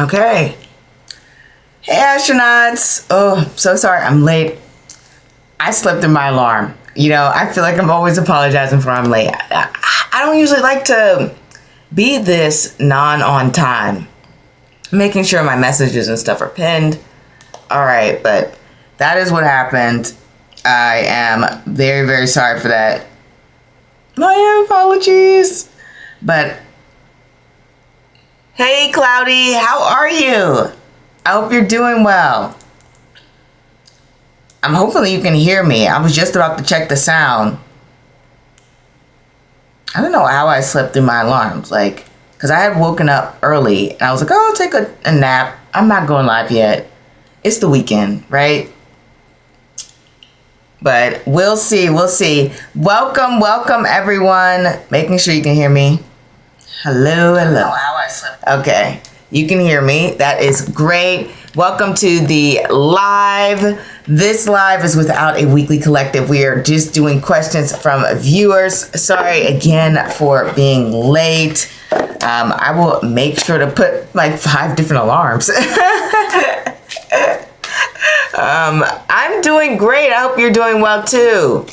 Okay. Hey, astronauts. Oh, so sorry I'm late. I slept in my alarm. I feel like I'm always apologizing for I'm late. I don't usually like to be this on time. Making sure my messages and stuff are pinned. All right, but that is what happened. I am very, very sorry for that. My apologies. But hey, Cloudy, how are you? I hope you're doing well. Hopefully you can hear me. I was just about to check the sound. I don't know how I slept through my alarms, because I had woken up early and I was like, oh, I'll take a nap. I'm not going live yet. It's the weekend, right? But we'll see. Welcome everyone. Making sure you can hear me. Hello. I don't know how I slept. Okay, you can hear me. That is great. Welcome to the live. This live is without a weekly collective. We are just doing questions from viewers. Sorry again for being late. I will make sure to put 5 different alarms. I'm doing great. I hope you're doing well too.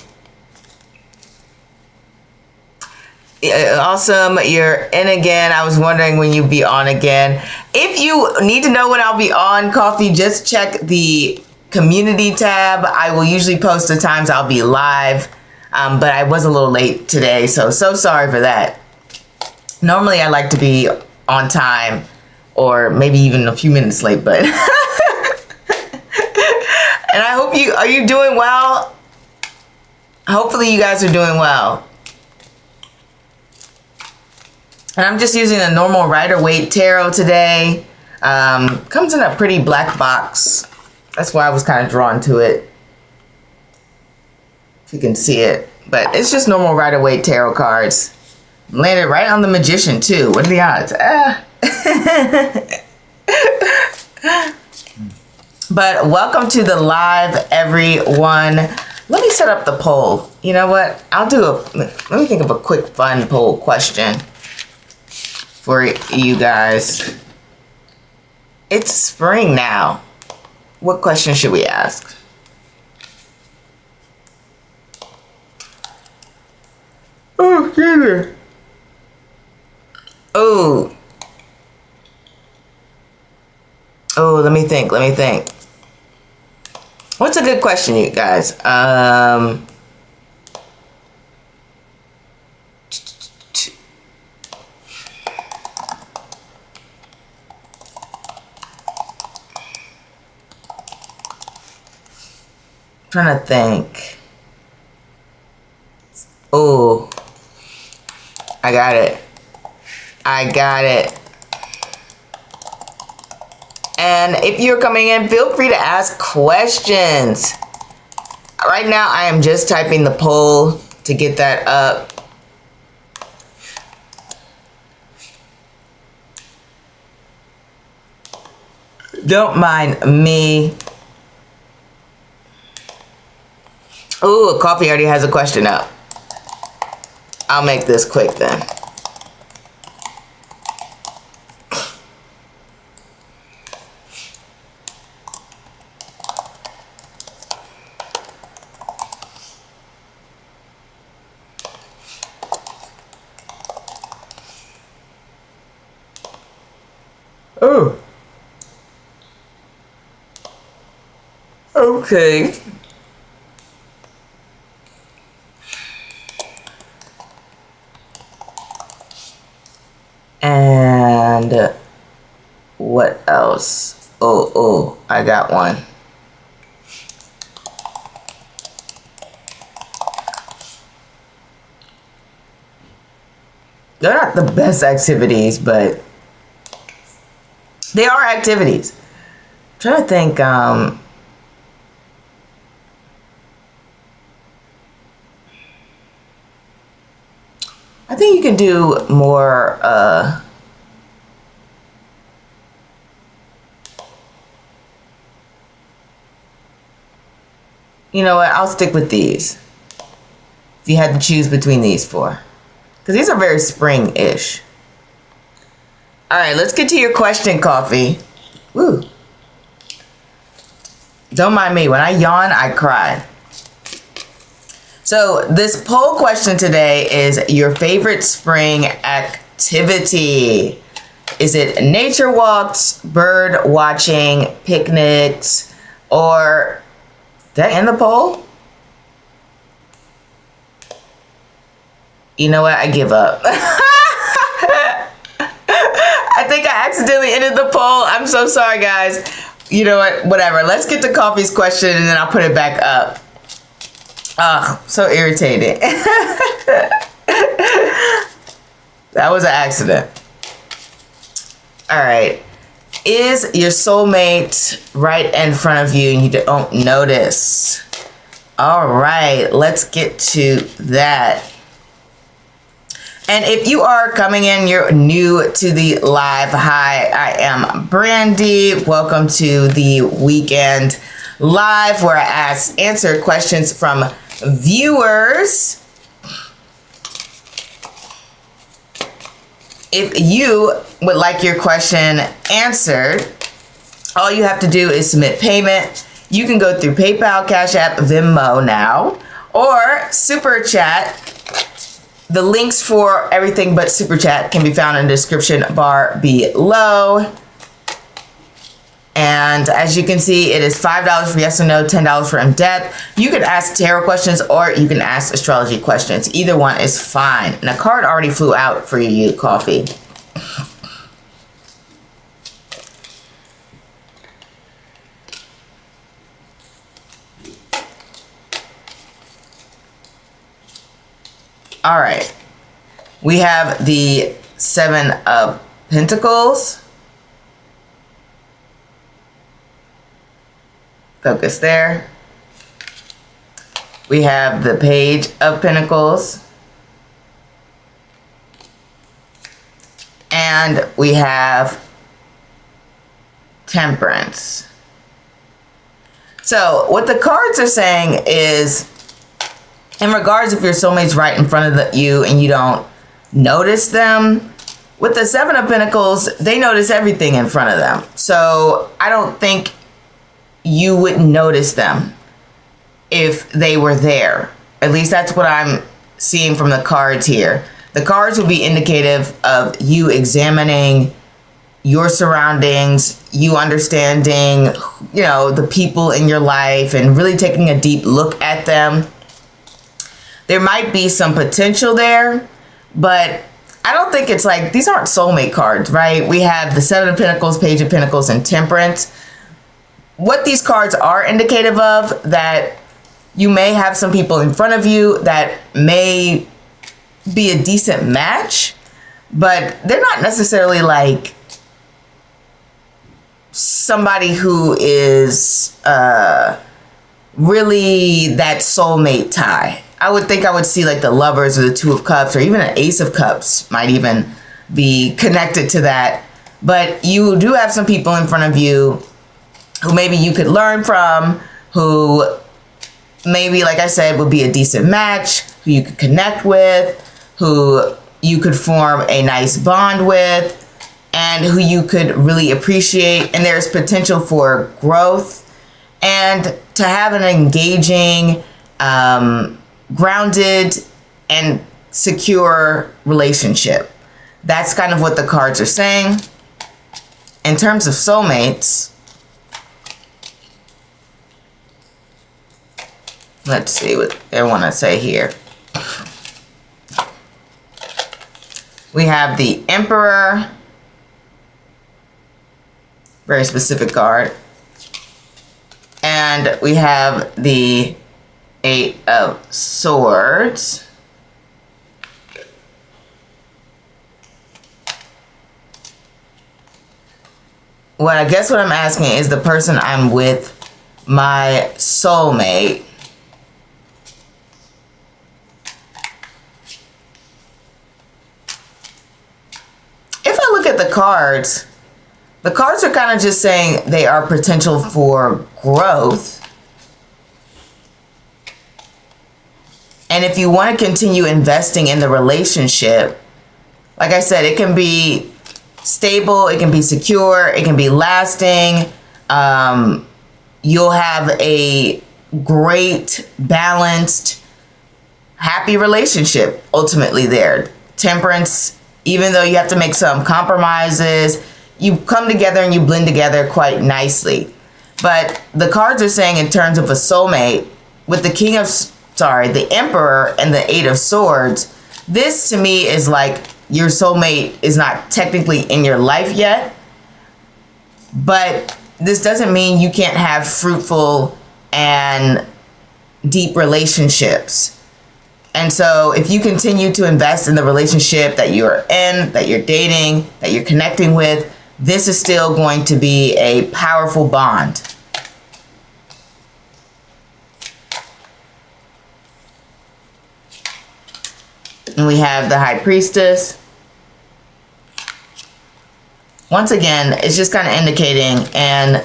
Awesome. You're in again. I was wondering when you'd be on again. If you need to know when I'll be on, Coffee, just check the community tab. I will usually post the times I'll be live, but I was a little late today, so sorry for that. Normally I like to be on time or maybe even a few minutes late, but and I hope are you doing well? Hopefully you guys are doing well. And I'm just using a normal Rider-Waite tarot today. Comes in a pretty black box. That's why I was kind of drawn to it. If you can see it. But it's just normal Rider-Waite tarot cards. Landed right on the Magician too. What are the odds? But welcome to the live, everyone. Let me set up the poll. You know what? Let me think of a quick fun poll question for you guys. It's spring now. What question should we ask? Oh, goodness. Oh, let me think. What's a good question, you guys? Trying to think. Oh, I got it. And if you're coming in, feel free to ask questions. Right now, I am just typing the poll to get that up. Don't mind me. Ooh, Coffee already has a question up. I'll make this quick then. Oh. Okay. And what else? Oh, I got one. They're not the best activities, but they are activities. I'm trying to think, I think you can do more, you know what, I'll stick with these. If you had to choose between these 4. Because these are very spring-ish. All right, let's get to your question, Coffee. Woo. Don't mind me. When I yawn, I cry. So this poll question today is your favorite spring activity. Is it nature walks, bird watching, picnics, or did I end the poll? You know what? I give up. I think I accidentally ended the poll. I'm so sorry, guys. You know what? Whatever. Let's get to Coffee's question and then I'll put it back up. Ugh, so irritated. That was an accident. All right. Is your soulmate right in front of you and you don't notice? All right, let's get to that. And if you are coming in, you're new to the live. Hi, I am Brandi. Welcome to the weekend live where I answer questions from viewers. If you would like your question answered, all you have to do is submit payment. You can go through PayPal, CashApp, Venmo now, or Super Chat. The links for everything but Super Chat can be found in the description bar below. And as you can see, it is $5 for yes or no, $10 for in-depth. You can ask tarot questions or you can ask astrology questions. Either one is fine. And a card already flew out for you, Coffee. All right, we have the Seven of Pentacles. Focus there. We have the Page of Pentacles. And we have Temperance. So what the cards are saying is, in regards if your soulmate's right in front of you and you don't notice them, with the Seven of Pentacles, they notice everything in front of them. So I don't think you wouldn't notice them if they were there. At least that's what I'm seeing from the cards here. The cards will be indicative of you examining your surroundings, you understanding, you know, the people in your life and really taking a deep look at them. There might be some potential there, but I don't think it's like, these aren't soulmate cards, right? We have the Seven of Pentacles, Page of Pentacles, and Temperance. What these cards are indicative of, that you may have some people in front of you that may be a decent match, but they're not necessarily like somebody who is really that soulmate tie. I would think I would see like the Lovers or the Two of Cups or even an Ace of Cups might even be connected to that. But you do have some people in front of you who maybe you could learn from, who maybe, like I said, would be a decent match, who you could connect with, who you could form a nice bond with, and who you could really appreciate. And there's potential for growth and to have an engaging, grounded and secure relationship. That's kind of what the cards are saying. In terms of soulmates, let's see what they want to say here. We have the Emperor, very specific card. And we have the Eight of Swords. Well, I guess what I'm asking is the person I'm with my soulmate. If I look at the cards are kind of just saying they are potential for growth. And if you want to continue investing in the relationship, like I said, it can be stable, it can be secure, it can be lasting. You'll have a great, balanced, happy relationship ultimately there. Temperance, even though you have to make some compromises, you come together and you blend together quite nicely. But the cards are saying in terms of a soulmate, with the Emperor and the Eight of Swords, this to me is like your soulmate is not technically in your life yet, but this doesn't mean you can't have fruitful and deep relationships. And so if you continue to invest in the relationship that you're in, that you're dating, that you're connecting with, this is still going to be a powerful bond. And we have the High Priestess. Once again, it's just kind of indicating, and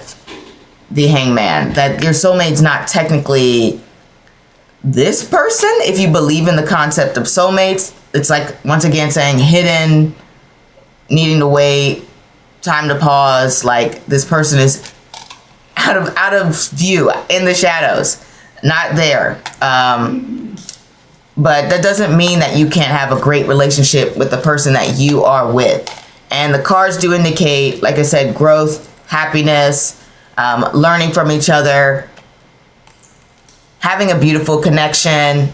the Hangman, that your soulmate's not technically this person. If you believe in the concept of soulmates, it's like, once again, saying hidden, needing to wait, time to pause, like this person is out of view, in the shadows, not there. But that doesn't mean that you can't have a great relationship with the person that you are with. And the cards do indicate, like I said, growth, happiness, learning from each other, having a beautiful connection.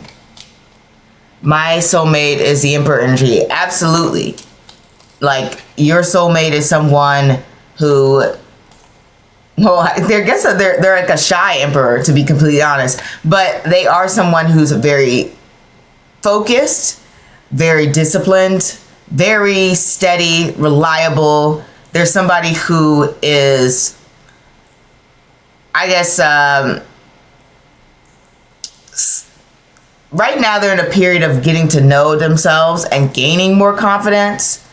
My soulmate is the Emperor energy. Absolutely. Like, your soulmate is someone who, well, they're like a shy emperor, to be completely honest. But they are someone who's very focused, very disciplined, very steady, reliable. They're somebody who is, I guess, right now they're in a period of getting to know themselves and gaining more confidence.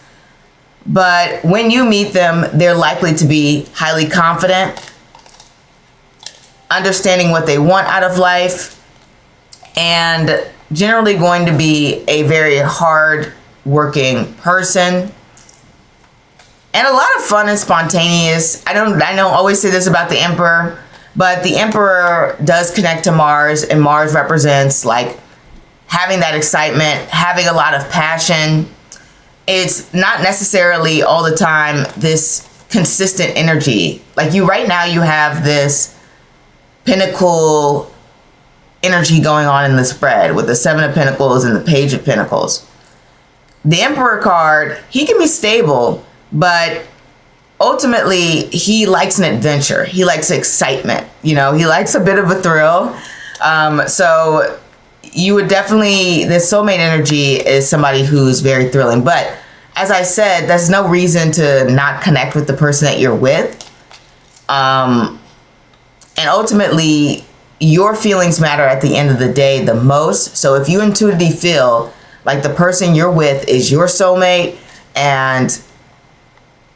But when you meet them, they're likely to be highly confident, understanding what they want out of life, and generally going to be a very hard working person, and a lot of fun and spontaneous. I don't always say this about the Emperor, but the Emperor does connect to Mars, and Mars represents like having that excitement, having a lot of passion. It's not necessarily all the time this consistent energy. Like you right now, you have this pinnacle energy going on in the spread with the Seven of Pentacles and the Page of Pentacles. The Emperor card, he can be stable, but ultimately he likes an adventure. He likes excitement. You know, he likes a bit of a thrill. So you would definitely, the soulmate energy is somebody who's very thrilling. But as I said, there's no reason to not connect with the person that you're with. And ultimately, your feelings matter at the end of the day the most. So if you intuitively feel like the person you're with is your soulmate, and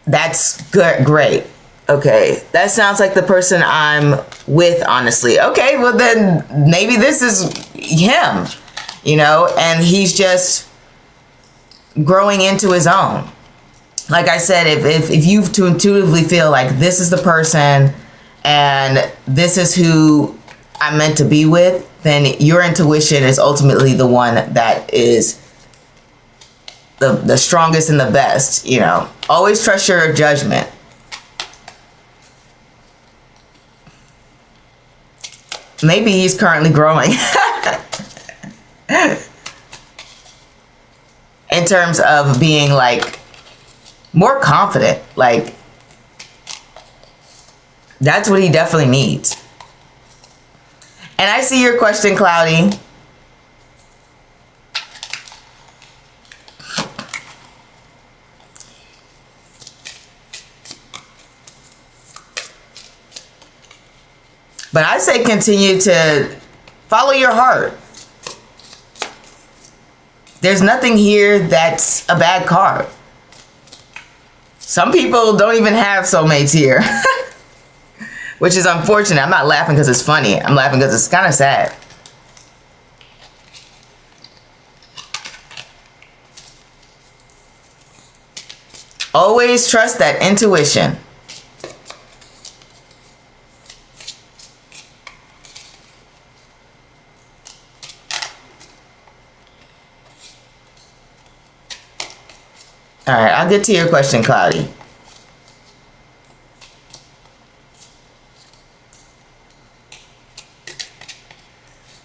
that's good, great. Okay, that sounds like the person I'm with, honestly. Okay, well then maybe this is him, you know, and he's just growing into his own. Like I said, if you to intuitively feel like this is the person and this is who I'm meant to be with, then your intuition is ultimately the one that is the strongest and the best, you know. Always trust your judgment. Maybe he's currently growing. In terms of being like more confident, like that's what he definitely needs. And I see your question, Cloudy. But I say continue to follow your heart. There's nothing here that's a bad card. Some people don't even have soulmates here. Which is unfortunate. I'm not laughing because it's funny. I'm laughing because it's kind of sad. Always trust that intuition. All right, I'll get to your question, Cloudy.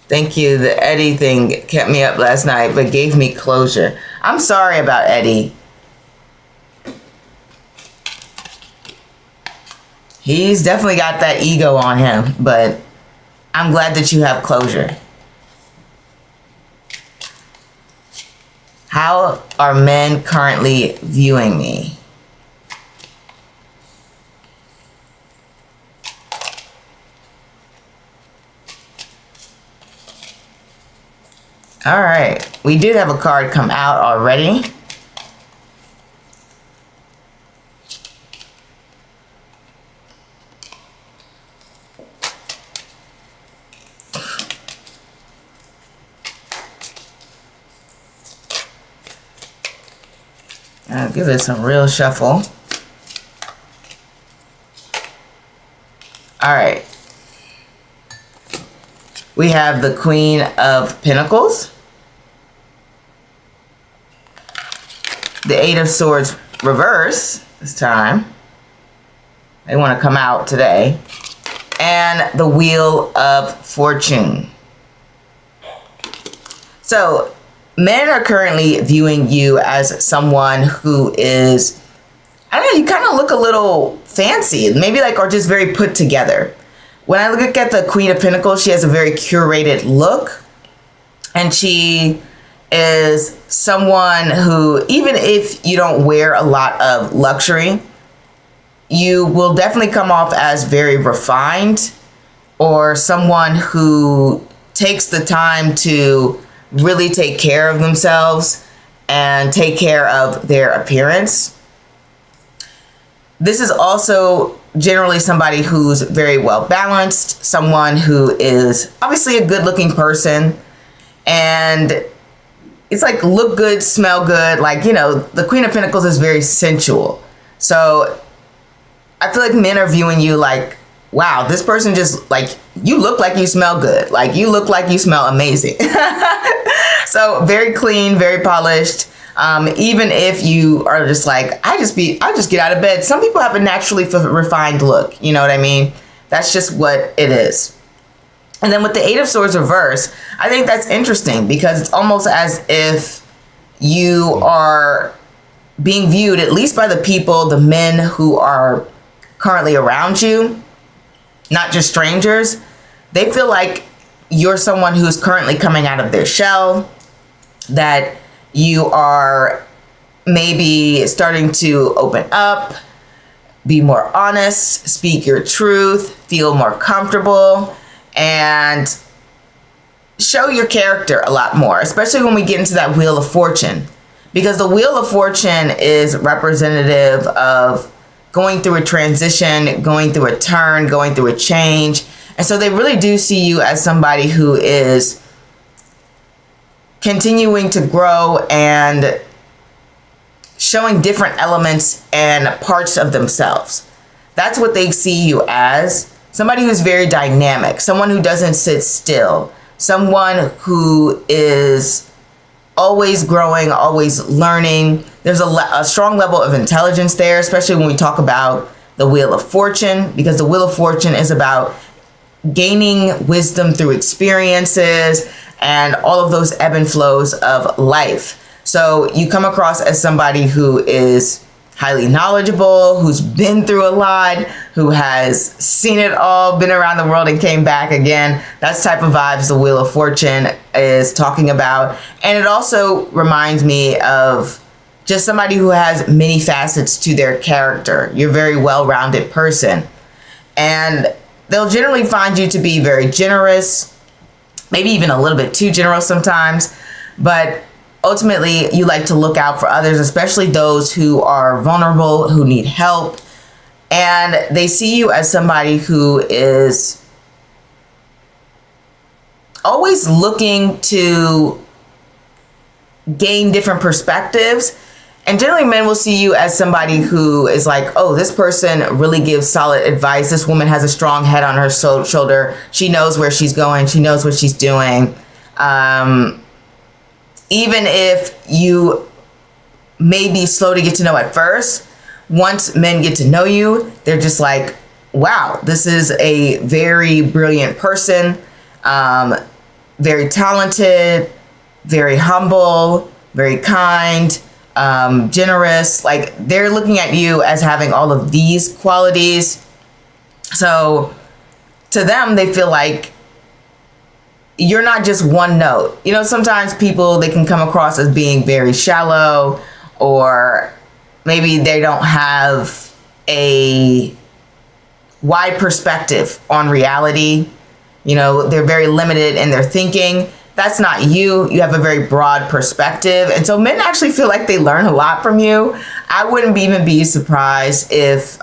Thank you. The Eddie thing kept me up last night, but gave me closure. I'm sorry about Eddie. He's definitely got that ego on him, but I'm glad that you have closure. How are men currently viewing me? All right, we did have a card come out already. I'll give it some real shuffle. All right. We have the Queen of Pentacles, the Eight of Swords reverse this time. They want to come out today. And the Wheel of Fortune. So men are currently viewing you as someone who is, I don't know, you kind of look a little fancy, maybe like, or just very put together. When I look at the Queen of Pentacles, she has a very curated look, and she is someone who, even if you don't wear a lot of luxury, you will definitely come off as very refined, or someone who takes the time to really take care of themselves and take care of their appearance. This is also generally somebody who's very well balanced, someone who is obviously a good looking person, and it's like look good, smell good. Like, you know, the Queen of Pentacles is very sensual. So I feel like men are viewing you like, wow, this person just, like, you look like you smell good. Like, you look like you smell amazing. So very clean, very polished. Even if you are just like, I just get out of bed. Some people have a naturally refined look. You know what I mean? That's just what it is. And then with the Eight of Swords reverse, I think that's interesting because it's almost as if you are being viewed, at least by the people, the men who are currently around you, not just strangers. They feel like you're someone who's currently coming out of their shell, that you are maybe starting to open up, be more honest, speak your truth, feel more comfortable, and show your character a lot more, especially when we get into that Wheel of Fortune. Because the Wheel of Fortune is representative of going through a transition, going through a turn, going through a change. And so they really do see you as somebody who is continuing to grow and showing different elements and parts of themselves. That's what they see you as. Somebody who's very dynamic, someone who doesn't sit still, someone who is always growing, always learning. There's a strong level of intelligence there, especially when we talk about the Wheel of Fortune, because the Wheel of Fortune is about gaining wisdom through experiences and all of those ebb and flows of life. So you come across as somebody who is highly knowledgeable, who's been through a lot, who has seen it all, been around the world and came back again. That's the type of vibes the Wheel of Fortune is talking about. And it also reminds me of just somebody who has many facets to their character. You're a very well-rounded person. And they'll generally find you to be very generous, maybe even a little bit too generous sometimes, but ultimately you like to look out for others, especially those who are vulnerable, who need help. And they see you as somebody who is always looking to gain different perspectives And generally men will see you as somebody who is like, oh, this person really gives solid advice. This woman has a strong head on her shoulder. She knows where she's going. She knows what she's doing. Even if you may be slow to get to know at first, once men get to know you, they're just like, wow, this is a very brilliant person, very talented, very humble, very kind, generous. Like, they're looking at you as having all of these qualities. So to them, they feel like you're not just one note. You know, sometimes people, they can come across as being very shallow, or maybe they don't have a wide perspective on reality. You know, they're very limited in their thinking. That's not you. You have a very broad perspective. And so men actually feel like they learn a lot from you. I wouldn't even be surprised if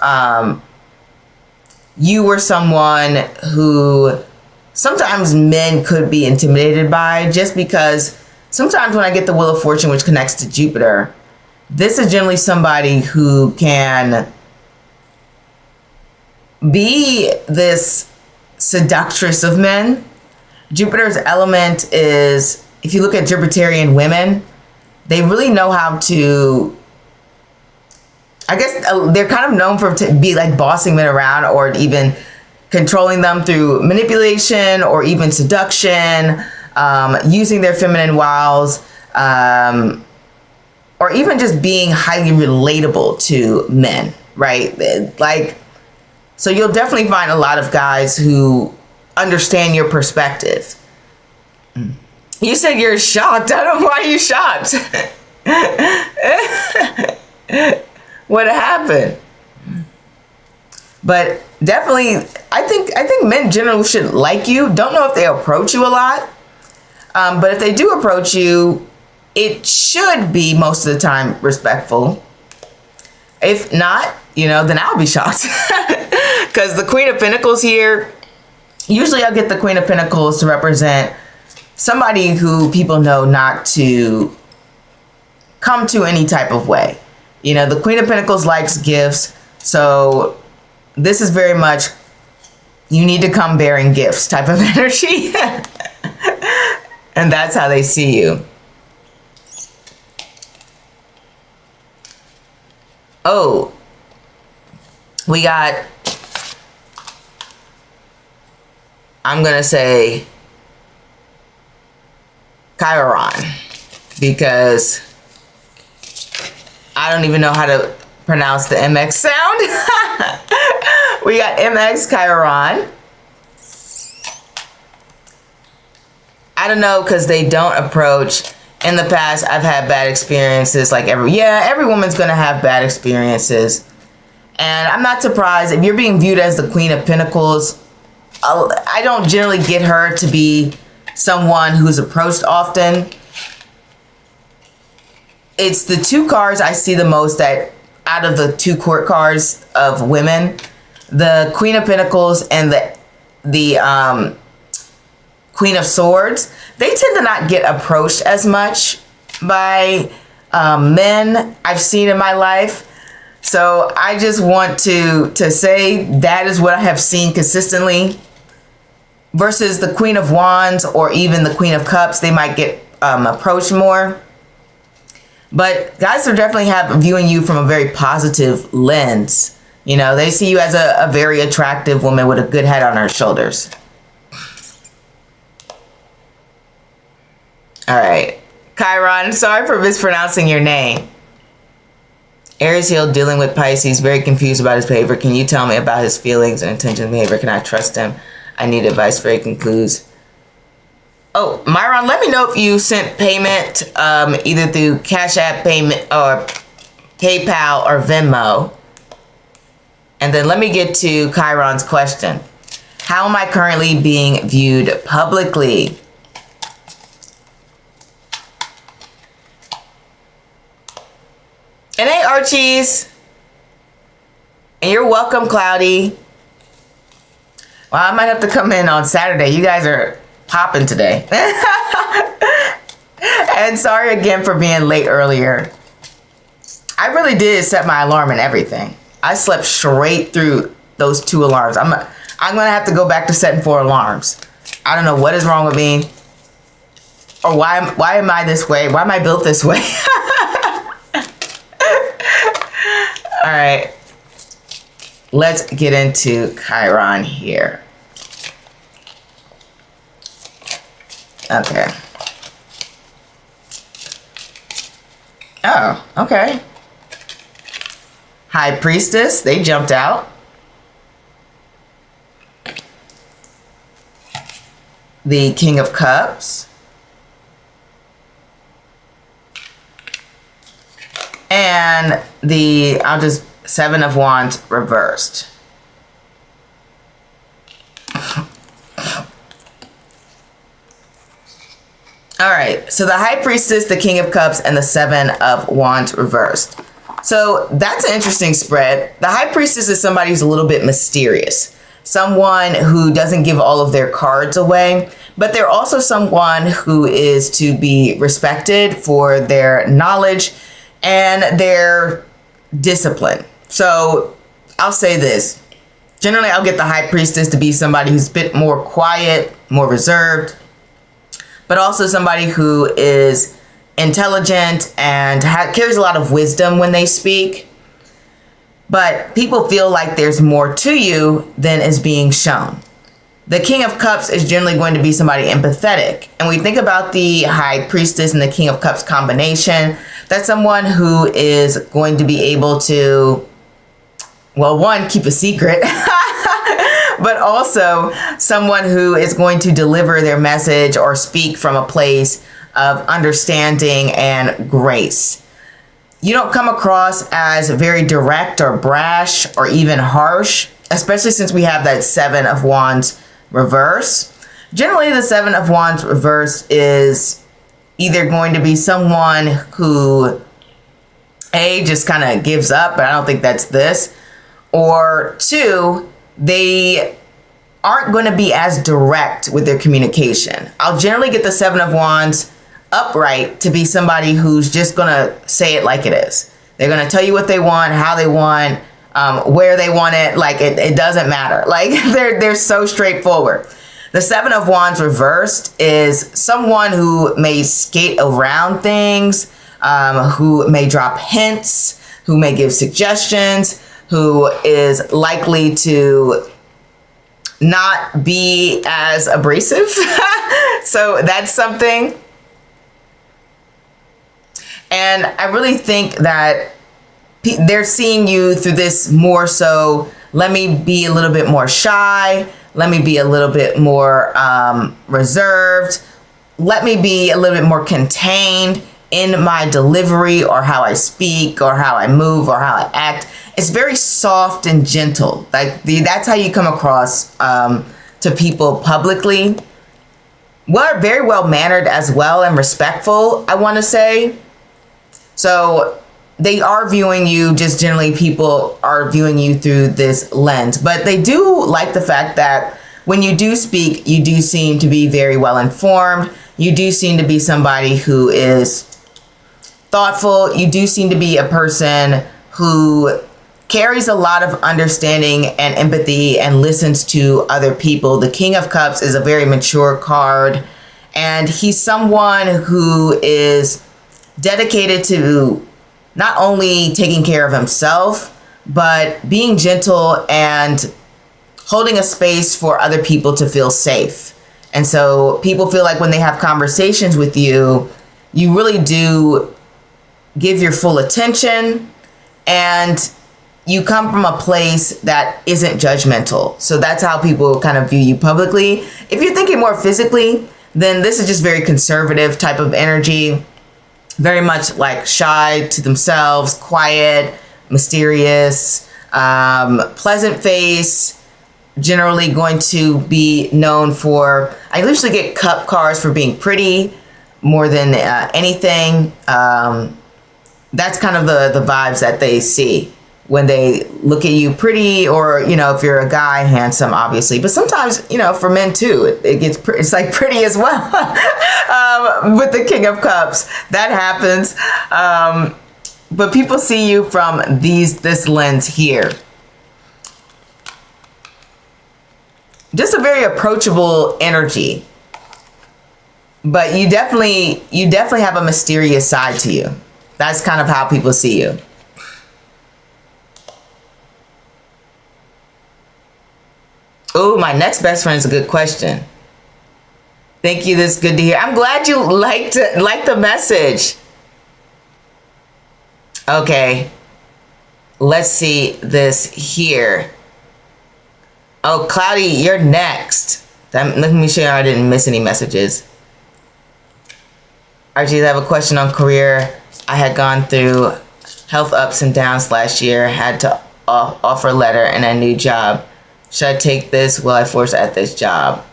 you were someone who sometimes men could be intimidated by, just because sometimes when I get the Wheel of Fortune, which connects to Jupiter, this is generally somebody who can be this seductress of men. Jupiter's element is, if you look at Jupiterian women, they really know how to, I guess they're kind of known for to be like bossing men around, or even controlling them through manipulation or even seduction, using their feminine wiles, or even just being highly relatable to men, right? Like, so you'll definitely find a lot of guys who understand your perspective. You said you're shocked. I don't know why you're shocked. What happened? But definitely, I think men generally should like you. Don't know if they approach you a lot, but if they do approach you, it should be most of the time respectful. If not, you know, then I'll be shocked. Because the Queen of Pentacles here, usually I'll get the Queen of Pentacles to represent somebody who people know not to come to any type of way. You know, the Queen of Pentacles likes gifts. So this is very much, you need to come bearing gifts type of energy. And that's how they see you. Oh, we got, I'm going to say Chiron, because I don't even know how to pronounce the MX sound. We got MX Chiron. I don't know, because they don't approach. In the past, I've had bad experiences, like every woman's going to have bad experiences. And I'm not surprised if you're being viewed as the Queen of Pentacles. I don't generally get her to be someone who's approached often. It's the two cards I see the most, that out of the two court cards of women, the Queen of Pentacles and the Queen of Swords, they tend to not get approached as much by men I've seen in my life. So I just want to say that is what I have seen consistently. Versus the Queen of Wands or even the Queen of Cups, they might get approached more. But guys are definitely viewing you from a very positive lens. You know, they see you as a very attractive woman with a good head on her shoulders. All right, Chiron, sorry for mispronouncing your name. Aries heel, dealing with Pisces, very confused about his behavior. Can you tell me about his feelings and intentions and behavior? Can I trust him? I need advice, very concludes. Oh, Myron, let me know if you sent payment either through CashApp payment or PayPal or Venmo. And then let me get to Chiron's question. How am I currently being viewed publicly? And hey, Archies. And you're welcome, Cloudy. Well, I might have to come in on Saturday. You guys are popping today. And sorry again for being late earlier. I really did set my alarm and everything. I slept straight through those 2 alarms. I'm gonna have to go back to setting 4 alarms. I don't know what is wrong with me, or why am I this way? Why am I built this way? All right, let's get into Chiron here. Okay. Oh, okay. High Priestess, they jumped out. The King of Cups. And the, Seven of Wands reversed. All right, so the High Priestess, the King of Cups, and the Seven of Wands reversed. So that's an interesting spread. The High Priestess is somebody who's a little bit mysterious. Someone who doesn't give all of their cards away, but they're also someone who is to be respected for their knowledge and their discipline. So I'll say this. Generally, I'll get the High Priestess to be somebody who's a bit more quiet, more reserved, but also somebody who is intelligent and carries a lot of wisdom when they speak. But people feel like there's more to you than is being shown. The King of Cups is generally going to be somebody empathetic. And we think about the High Priestess and the King of Cups combination. That's someone who is going to be able to, well, one, keep a secret, but also someone who is going to deliver their message or speak from a place of understanding and grace. You don't come across as very direct or brash or even harsh, especially since we have that Seven of Wands reverse. Generally, the Seven of Wands reverse is either going to be someone who, A, just kind of gives up, but I don't think that's this, or 2, they aren't going to be as direct with their communication. I'll generally get the Seven of Wands upright to be somebody who's just going to say it like it is. They're going to tell you what they want, how they want, where they want it. Like it doesn't matter. Like they're so straightforward. The Seven of Wands reversed is someone who may skate around things, who may drop hints, who may give suggestions, who is likely to not be as abrasive. So that's something. And I really think that they're seeing you through this more so, let me be a little bit more shy. Let me be a little bit more reserved. Let me be a little bit more contained in my delivery or how I speak or how I move or how I act. It's very soft and gentle. Like that's how you come across to people publicly. Well, very well mannered as well and respectful, I want to say. So they are viewing you, just generally people are viewing you through this lens. But they do like the fact that when you do speak, you do seem to be very well informed. You do seem to be somebody who is thoughtful. You do seem to be a person who carries a lot of understanding and empathy and listens to other people. The King of Cups is a very mature card, and he's someone who is dedicated to not only taking care of himself, but being gentle and holding a space for other people to feel safe. And so people feel like when they have conversations with you, you really do give your full attention and you come from a place that isn't judgmental. So that's how people kind of view you publicly. If you're thinking more physically, then this is just very conservative type of energy. Very much like shy to themselves, quiet, mysterious, pleasant face, generally going to be known for, I usually get cup cards for being pretty more than anything. That's kind of the vibes that they see when they look at you, pretty, or, you know, if you're a guy, handsome, obviously. But sometimes, you know, for men too, it's like pretty as well. With the King of Cups, that happens. but people see you from this lens here. Just a very approachable energy. But you definitely have a mysterious side to you. That's kind of how people see you. Oh, my next best friend is a good question. Thank you. This is good to hear. I'm glad you liked the message. Okay. Let's see this here. Oh, Cloudy, you're next. Let me make sure I didn't miss any messages. Archie, I have a question on career. I had gone through health ups and downs last year. Had to offer a letter and a new job. Should I take this? Will I force at this job?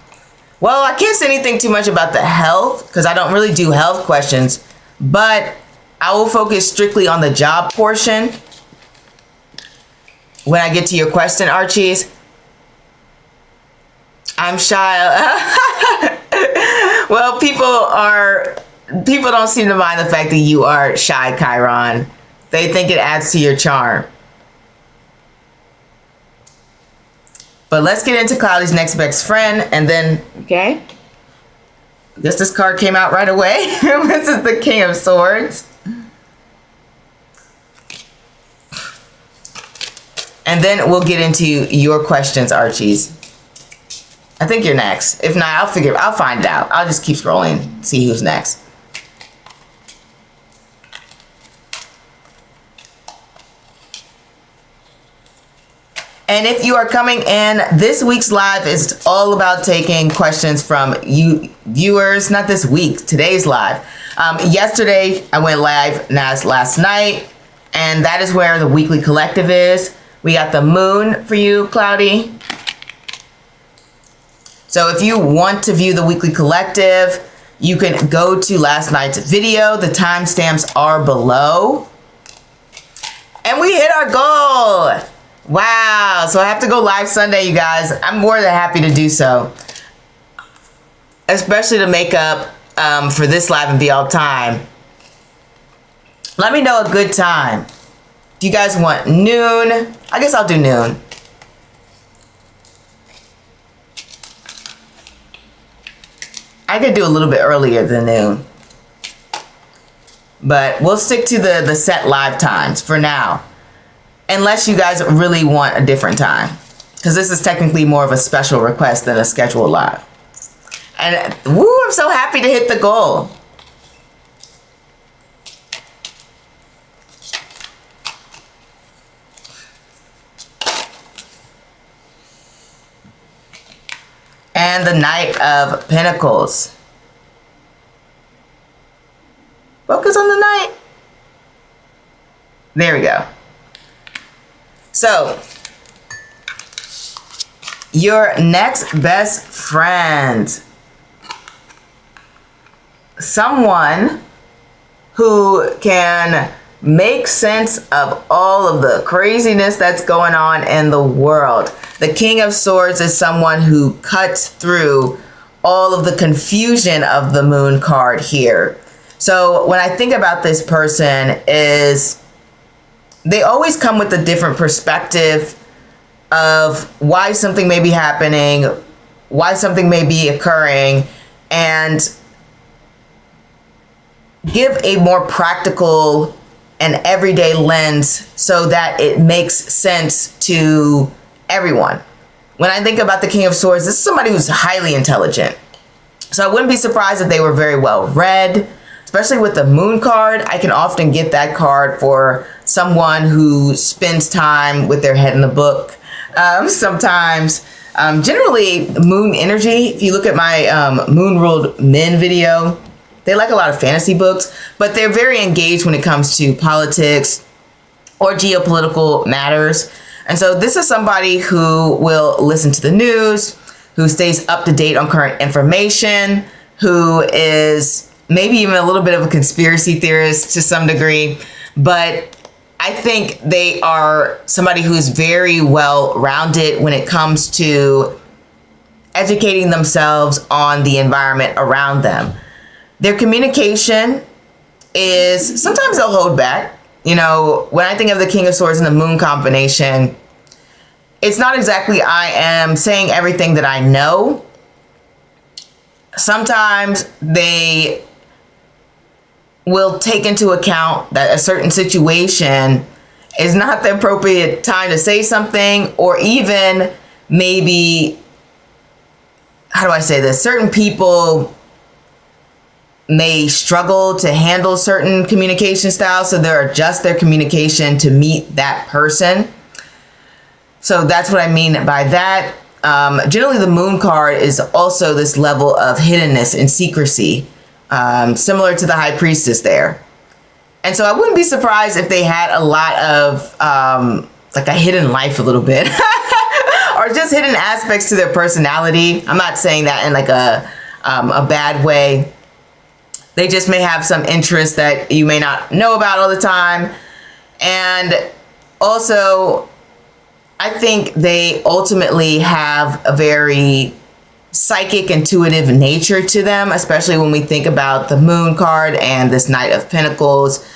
Well, I can't say anything too much about the health because I don't really do health questions, but I will focus strictly on the job portion when I get to your question, Archies. I'm shy. Well, people don't seem to mind the fact that you are shy, Chiron. They think it adds to your charm. But let's get into Cloudy's next best friend, and then, okay. I guess this card came out right away. This is the King of Swords. And then we'll get into your questions, Archies. I think you're next. If not, I'll find it out. I'll just keep scrolling, see who's next. And if you are coming in, this week's live is all about taking questions from you viewers. Not this week, today's live. Yesterday, I went live last night, and that is where the weekly collective is. We got the moon for you, Cloudy. So if you want to view the weekly collective, you can go to last night's video. The timestamps are below. And we hit our goal. Wow. So I have to go live Sunday, you guys. I'm more than happy to do so. Especially to make up for this live and be all time. Let me know a good time. Do you guys want noon? I guess I'll do noon. I could do a little bit earlier than noon. But we'll stick to the set live times for now. Unless you guys really want a different time. Because this is technically more of a special request than a scheduled live. And woo, I'm so happy to hit the goal. And the Knight of Pentacles. Focus on the Knight. There we go. So, your next best friend. Someone who can make sense of all of the craziness that's going on in the world. The King of Swords is someone who cuts through all of the confusion of the moon card here. So when I think about this person is they always come with a different perspective of why something may be happening, why something may be occurring, and give a more practical and everyday lens so that it makes sense to everyone. When I think about the King of Swords, this is somebody who's highly intelligent. So I wouldn't be surprised if they were very well read, especially with the moon card. I can often get that card for someone who spends time with their head in the book. Sometimes, generally moon energy, if you look at my moon ruled men video, they like a lot of fantasy books, but they're very engaged when it comes to politics or geopolitical matters. And so this is somebody who will listen to the news, who stays up to date on current information, who is maybe even a little bit of a conspiracy theorist to some degree. But I think they are somebody who's very well rounded when it comes to educating themselves on the environment around them. Their communication is, sometimes they'll hold back. You know, when I think of the King of Swords and the Moon combination, it's not exactly I am saying everything that I know. Sometimes they will take into account that a certain situation is not the appropriate time to say something, or even maybe, how do I say this? Certain people may struggle to handle certain communication styles, so they'll adjust their communication to meet that person. So that's what I mean by that. Generally, the Moon card is also this level of hiddenness and secrecy, similar to the High Priestess there. And so I wouldn't be surprised if they had a lot of like a hidden life a little bit, or just hidden aspects to their personality. I'm not saying that in like a bad way. They just may have some interest that you may not know about all the time. And also, I think they ultimately have a very psychic, intuitive nature to them, especially when we think about the Moon card and this Knight of Pentacles.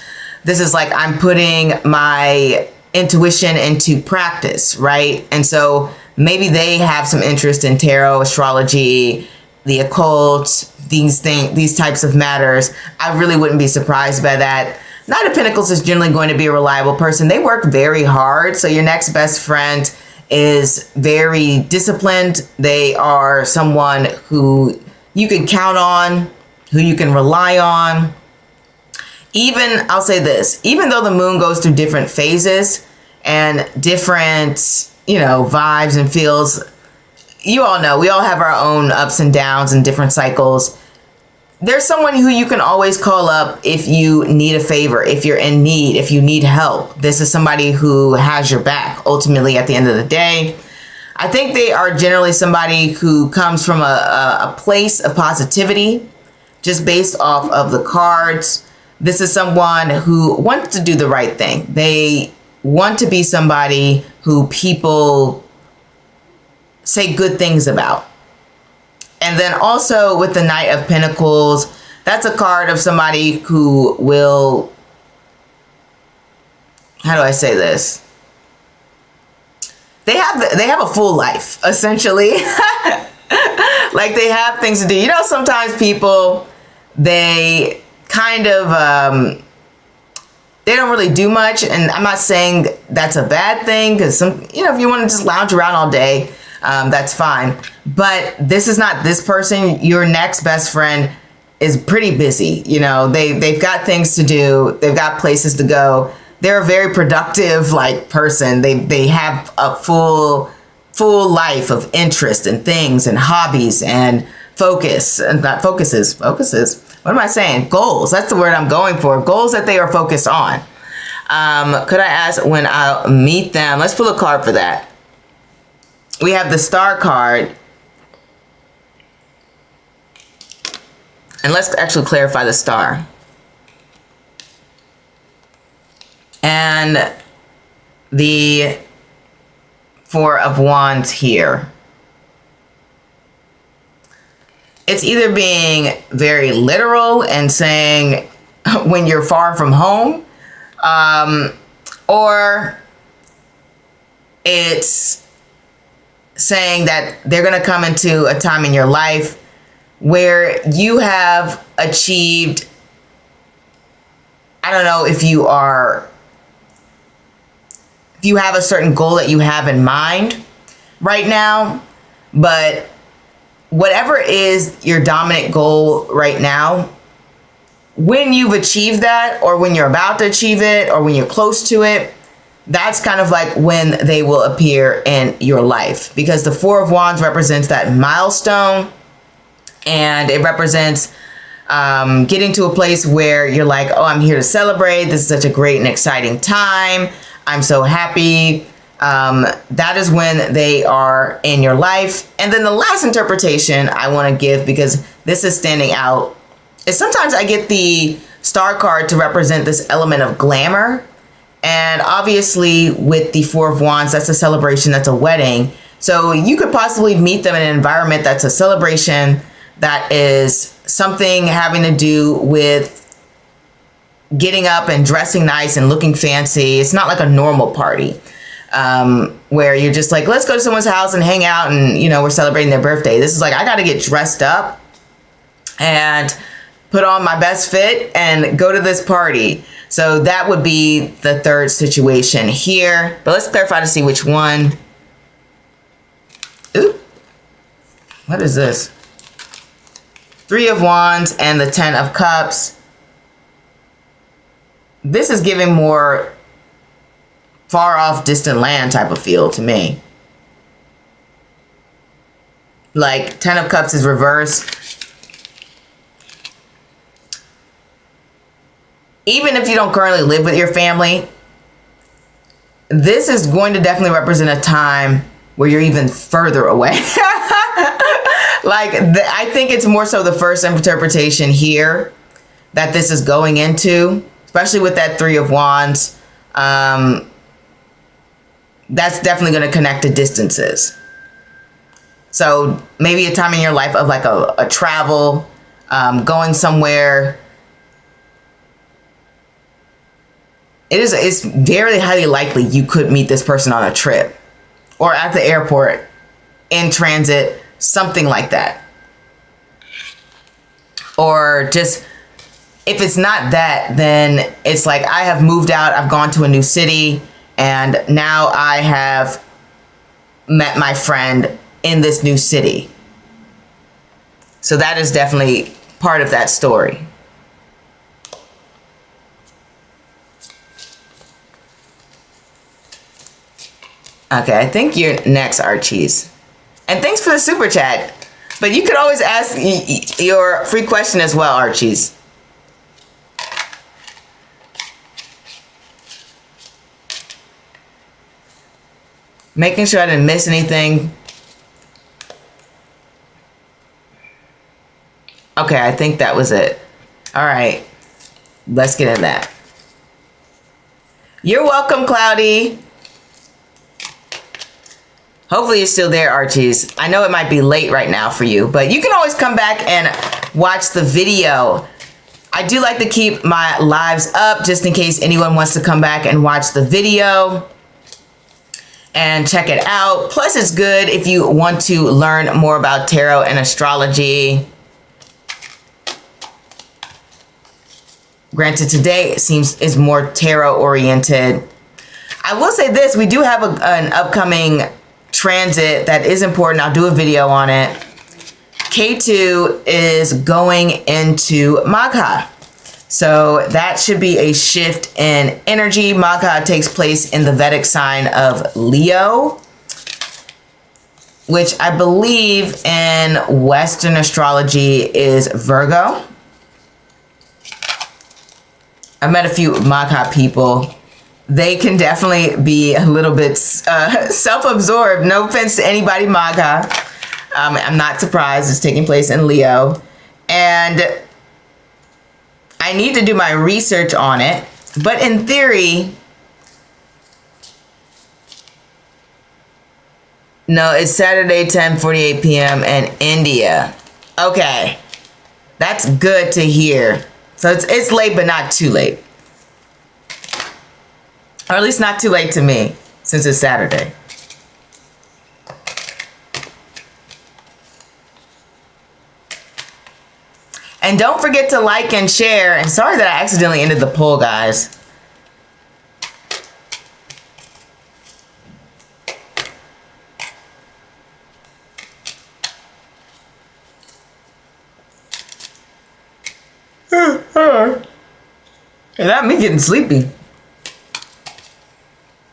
This is like, I'm putting my intuition into practice, right? And so maybe they have some interest in tarot, astrology, the occult, these types of matters. I really wouldn't be surprised by that. Knight of Pentacles is generally going to be a reliable person. They work very hard. So your next best friend is very disciplined. They are someone who you can count on, who you can rely on. Even, I'll say this, even though the Moon goes through different phases and different, you know, vibes and feels, you all know, we all have our own ups and downs and different cycles. There's someone who you can always call up if you need a favor, if you're in need, if you need help. This is somebody who has your back, ultimately, at the end of the day. I think they are generally somebody who comes from a place of positivity, just based off of the cards. This is someone who wants to do the right thing. They want to be somebody who people say good things about. And then also with the Knight of Pentacles, that's a card of somebody who will, how do I say this? They have a full life, essentially. Like, they have things to do. You know, sometimes people, they kind of, they don't really do much. And I'm not saying that's a bad thing, because some, you know, if you want to just lounge around all day, that's fine. But this is not this person. Your next best friend is pretty busy. You know, they've got things to do. They've got places to go. They're a very productive person. They have a full life of interest and things and hobbies and focus, and not focuses. What am I saying? Goals. That's the word I'm going for. Goals that they are focused on. Could I ask when I'll meet them? Let's pull a card for that. We have the Star card. And let's actually clarify the Star. And the Four of Wands here. It's either being very literal and saying when you're far from home, or it's saying that they're going to come into a time in your life where you have achieved, I don't know if you have a certain goal that you have in mind right now, but whatever is your dominant goal right now, when you've achieved that, or when you're about to achieve it, or when you're close to it, that's kind of like when they will appear in your life, because the Four of Wands represents that milestone, and it represents getting to a place where you're like, oh, I'm here to celebrate. This is such a great and exciting time. I'm so happy. That is when they are in your life. And then the last interpretation I want to give, because this is standing out, is sometimes I get the Star card to represent this element of glamour. And obviously with the Four of Wands, that's a celebration, that's a wedding. So you could possibly meet them in an environment that's a celebration, that is something having to do with getting up and dressing nice and looking fancy. It's not like a normal party where you're just like, let's go to someone's house and hang out and, you know, we're celebrating their birthday. This is like, I got to get dressed up and put on my best fit and go to this party. So that would be the third situation here. But let's clarify to see which one. Ooh, what is this? 3 of Wands and the 10 of Cups. This is giving more far off distant land type of feel to me. Like 10 of Cups is reversed. Even if you don't currently live with your family, this is going to definitely represent a time where you're even further away. I think it's more so the first interpretation here that this is going into, especially with that 3 of Wands. That's definitely going to connect to distances. So maybe a time in your life of like a travel, going somewhere. It's very highly likely you could meet this person on a trip or at the airport, in transit, something like that. Or just, if it's not that, then it's like, I have moved out, I've gone to a new city, and now I have met my friend in this new city. So that is definitely part of that story. Okay, I think you're next, Archies. And thanks for the super chat. But you could always ask your free question as well, Archies. Making sure I didn't miss anything. Okay, I think that was it. All right, let's get into that. You're welcome, Cloudy. Hopefully you're still there, Archies. I know it might be late right now for you, but you can always come back and watch the video. I do like to keep my lives up just in case anyone wants to come back and watch the video and check it out. Plus, it's good if you want to learn more about tarot and astrology. Granted, today it seems is more tarot oriented. I will say this, we do have an upcoming transit that is important. I'll do a video on it. K2 is going into Magha. So that should be a shift in energy. Magha takes place in the Vedic sign of Leo, which I believe in Western astrology is Virgo. I met a few Magha people. They can definitely be a little bit self-absorbed. No offense to anybody Magha. I'm not surprised. It's taking place in Leo. And I need to do my research on it. But in theory, no, it's Saturday, 10:48 p.m. in India. Okay. That's good to hear. So it's late, but not too late. Or at least not too late to me, since it's Saturday. And don't forget to like and share. And sorry that I accidentally ended the poll, guys. And not me getting sleepy.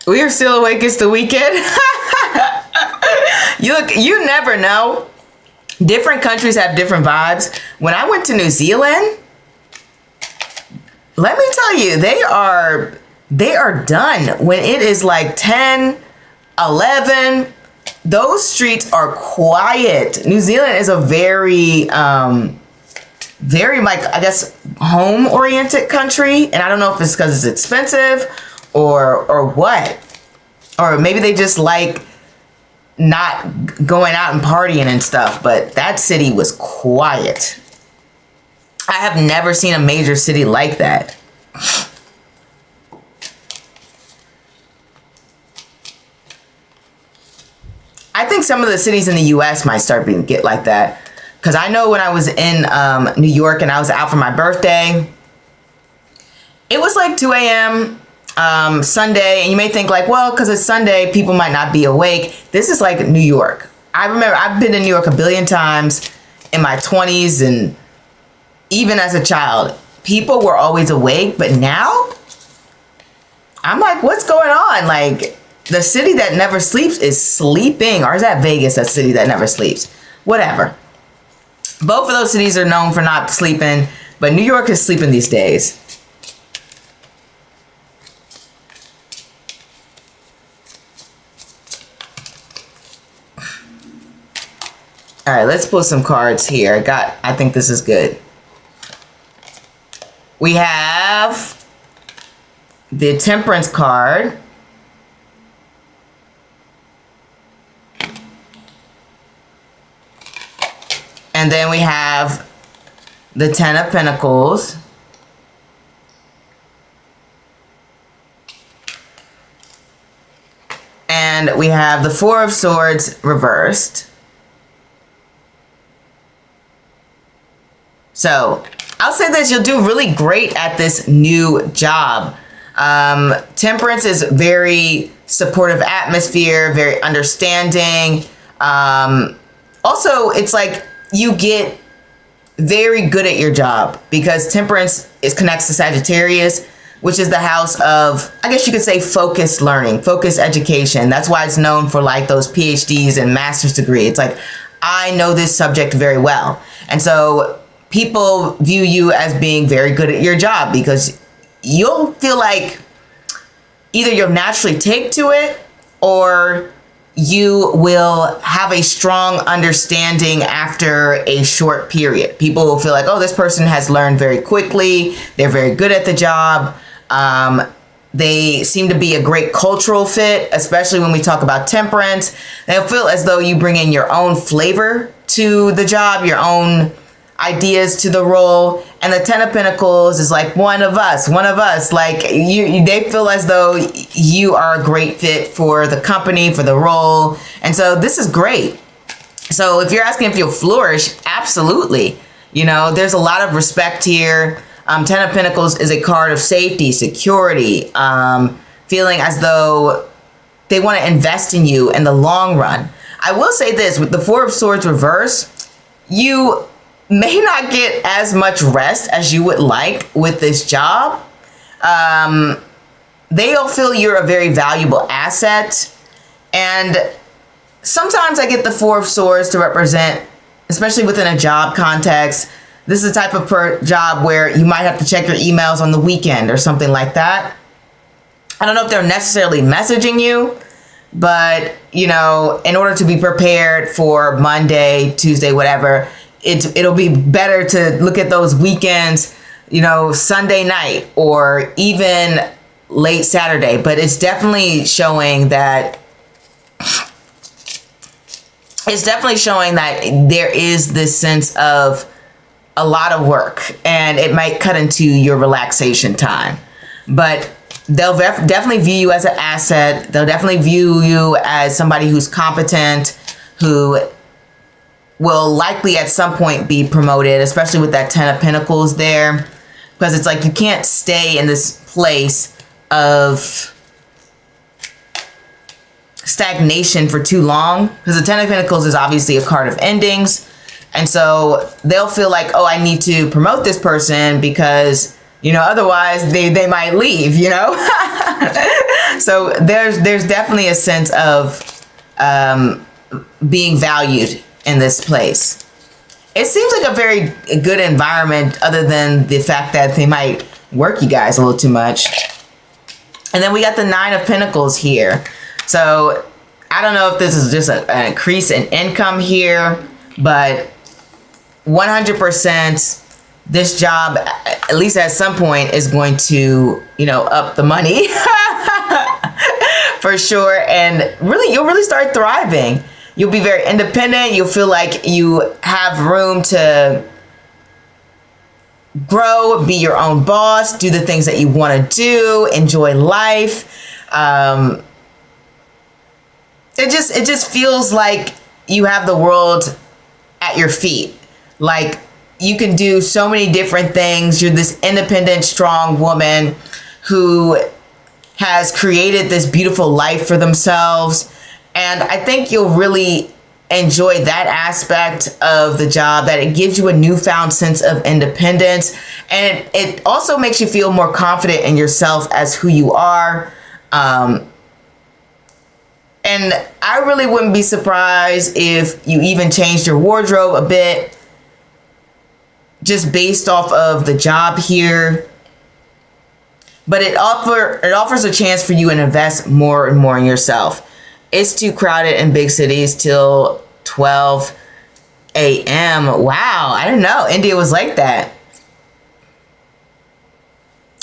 We are still awake. It's the weekend. You never know. Different countries have different vibes. When I went to New Zealand, let me tell you, they are done. When it is like 10, 11, those streets are quiet. New Zealand is a very, very, like, I guess, home-oriented country. And I don't know if it's because it's expensive or what. Or maybe they just like not going out and partying and stuff. But that city was quiet. I have never seen a major city like that. I think some of the cities in the U.S. might start being get like that. Because I know when I was in New York and I was out for my birthday, it was like 2 a.m. Sunday. And you may think like, well, because it's Sunday, people might not be awake. This is like New York. I remember I've been to New York a billion times in my 20s and even as a child. People were always awake. But now, I'm like, what's going on? Like, the city that never sleeps is sleeping. Or is that Vegas, that city that never sleeps? Whatever. Both of those cities are known for not sleeping, but New York is sleeping these days. All right, let's pull some cards here. I think this is good. We have the Temperance card. And then we have the Ten of Pentacles. And we have the Four of Swords reversed. So I'll say this, you'll do really great at this new job. Temperance is very supportive atmosphere, very understanding. Also, it's like you get very good at your job because Temperance connects to Sagittarius, which is the house of, I guess you could say, focused learning, focused education. That's why it's known for like those PhDs and master's degree. It's like, I know this subject very well. And so people view you as being very good at your job because you'll feel like either you'll naturally take to it or you will have a strong understanding after a short period. People will feel like, oh, this person has learned very quickly. They're very good at the job. They seem to be a great cultural fit, especially when we talk about Temperance. They'll feel as though you bring in your own flavor to the job, your own ideas to the role. And the Ten of Pentacles is like one of us. Like they feel as though you are a great fit for the company, for the role. And so this is great. So if you're asking if you'll flourish, absolutely. You know, there's a lot of respect here. Ten of Pentacles is a card of safety, security, feeling as though they want to invest in you in the long run. I will say this, with the Four of Swords reverse, you may not get as much rest as you would like with this job. They'll feel you're a very valuable asset. And sometimes I get the Four of Swords to represent, especially within a job context, this is the type of job where you might have to check your emails on the weekend or something like that. I don't know if they're necessarily messaging you, but, you know, in order to be prepared for Monday, Tuesday, whatever, it'll be better to look at those weekends, you know, Sunday night or even late Saturday. But it's definitely showing that there is this sense of a lot of work and it might cut into your relaxation time. But they'll definitely view you as an asset. They'll definitely view you as somebody who's competent, who will likely at some point be promoted, especially with that Ten of Pentacles there, because it's like you can't stay in this place of stagnation for too long, because the Ten of Pentacles is obviously a card of endings. And so they'll feel like, oh, I need to promote this person because, you know, otherwise they might leave, you know. So there's definitely a sense of being valued in this place. It seems like a very good environment, other than the fact that they might work you guys a little too much. And then we got the Nine of Pentacles here. So I don't know if this is just an increase in income here, but 100% this job, at least at some point, is going to, you know, up the money for sure. And really, you'll really start thriving. You'll be very independent. You'll feel like you have room to grow, be your own boss, do the things that you want to do, enjoy life. It just feels like you have the world at your feet. Like you can do so many different things. You're this independent, strong woman who has created this beautiful life for themselves. And I think you'll really enjoy that aspect of the job, that it gives you a newfound sense of independence. And it also makes you feel more confident in yourself as who you are. And I really wouldn't be surprised if you even changed your wardrobe a bit, just based off of the job here. But it offers a chance for you to invest more and more in yourself. It's too crowded in big cities till 12 a.m. Wow, I didn't know India was like that.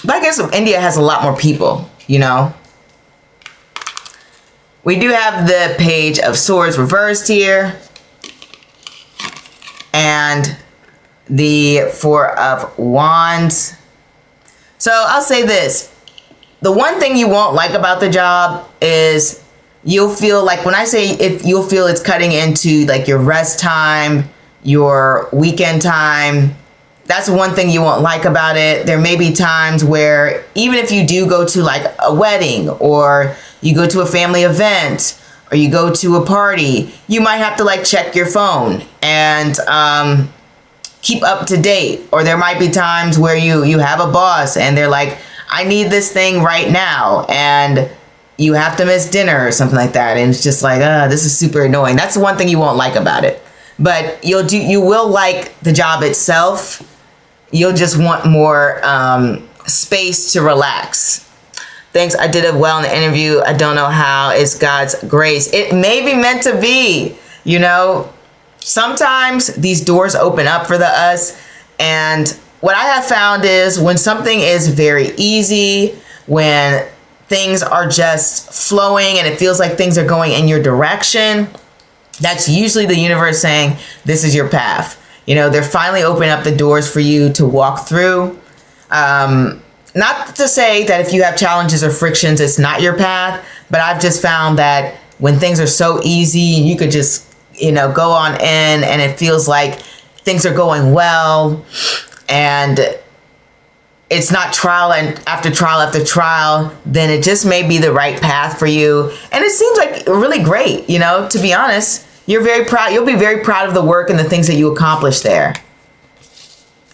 But I guess India has a lot more people, you know. We do have the Page of Swords reversed here. And the Four of Wands. So I'll say this. The one thing you won't like about the job is you'll feel like, when I say if you'll feel it's cutting into like your rest time, your weekend time, that's one thing you won't like about it. There may be times where even if you do go to like a wedding, or you go to a family event, or you go to a party, you might have to like check your phone and keep up to date. Or there might be times where you have a boss and they're like, I need this thing right now, and you have to miss dinner or something like that. And it's just like, this is super annoying. That's the one thing you won't like about it. But you will like the job itself. You'll just want more space to relax. Thanks, I did it well in the interview. I don't know how. It's God's grace. It may be meant to be, you know. Sometimes these doors open up for us. And what I have found is when something is very easy, when things are just flowing and it feels like things are going in your direction, that's usually the universe saying, this is your path. You know, they're finally opening up the doors for you to walk through. Not to say that if you have challenges or frictions, it's not your path, but I've just found that when things are so easy and you could just, you know, go on in and it feels like things are going well, and it's not trial and after trial after trial, then it just may be the right path for you. And it seems like really great, you know, to be honest. You're very proud. You'll be very proud of the work and the things that you accomplished there.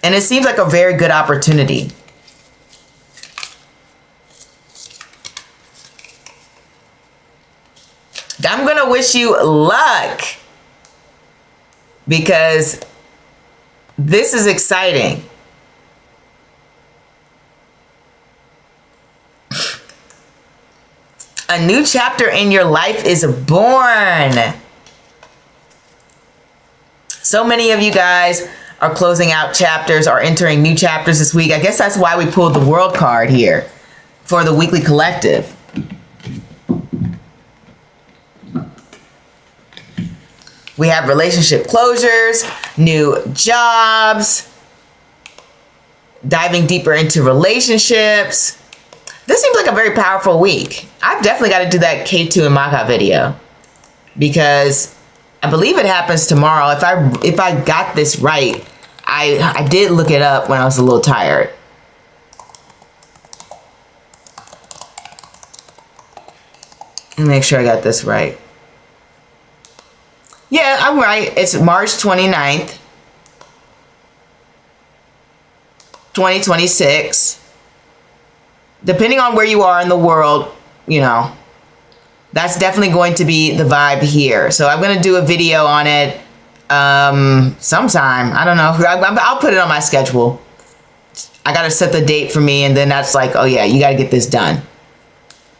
And it seems like a very good opportunity. I'm going to wish you luck, because this is exciting. A new chapter in your life is born. So many of you guys are closing out chapters, are entering new chapters this week. I guess that's why we pulled the World card here for the weekly collective. We have relationship closures, new jobs, diving deeper into relationships. This seems like a very powerful week. I've definitely got to do that K2 and Maka video, because I believe it happens tomorrow. If I got this right, I did look it up when I was a little tired. Let me make sure I got this right. Yeah, I'm right. It's March 29th, 2026. Depending on where you are in the world, you know, that's definitely going to be the vibe here. So I'm going to do a video on it sometime. I don't know. I'll put it on my schedule. I got to set the date for me, and then that's like, oh yeah, you got to get this done.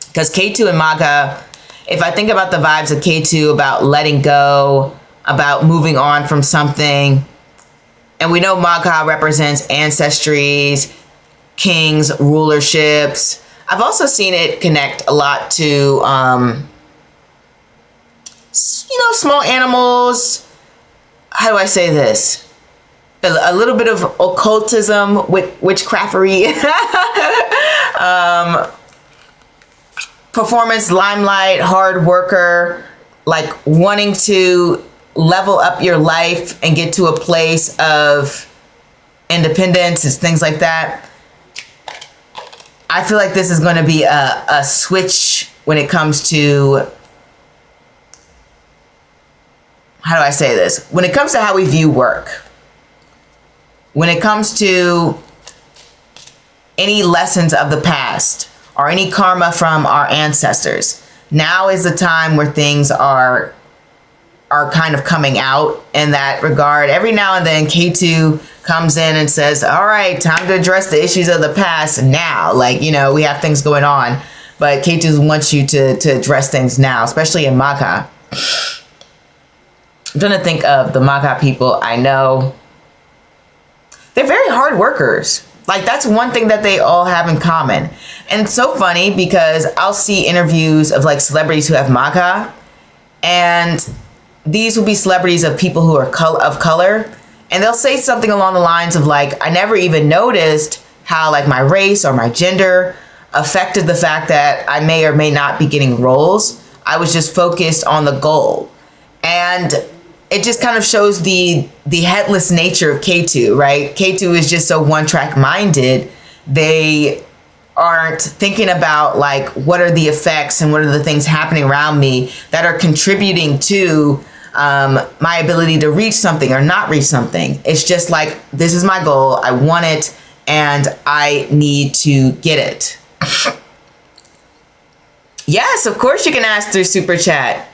Because K2 and Maga, if I think about the vibes of K2, about letting go, about moving on from something, and we know Maga represents ancestries, kings, rulerships. I've also seen it connect a lot to, you know, small animals. How do I say this? a little bit of occultism, with witchcraftery, performance, limelight, hard worker, like wanting to level up your life and get to a place of independence and things like that. I feel like this is going to be a switch when it comes to, how do I say this? When it comes to how we view work. When it comes to any lessons of the past or any karma from our ancestors, now is the time where things are kind of coming out in that regard. Every now and then K2 comes in and says, all right, time to address the issues of the past now. Like, you know, we have things going on, but K2 wants you to address things now, especially in Magha. I'm trying to think of the Magha people I know. They're very hard workers. Like, that's one thing that they all have in common. And it's so funny because I'll see interviews of like celebrities who have Magha, and these will be celebrities of people who are of color. And they'll say something along the lines of like, I never even noticed how like my race or my gender affected the fact that I may or may not be getting roles. I was just focused on the goal. And it just kind of shows the headless nature of K2, right? K2 is just so one-track minded. They aren't thinking about like, what are the effects and what are the things happening around me that are contributing to my ability to reach something or not reach something. It's just like, this is my goal. I want it and I need to get it. Yes, of course you can ask through Super Chat.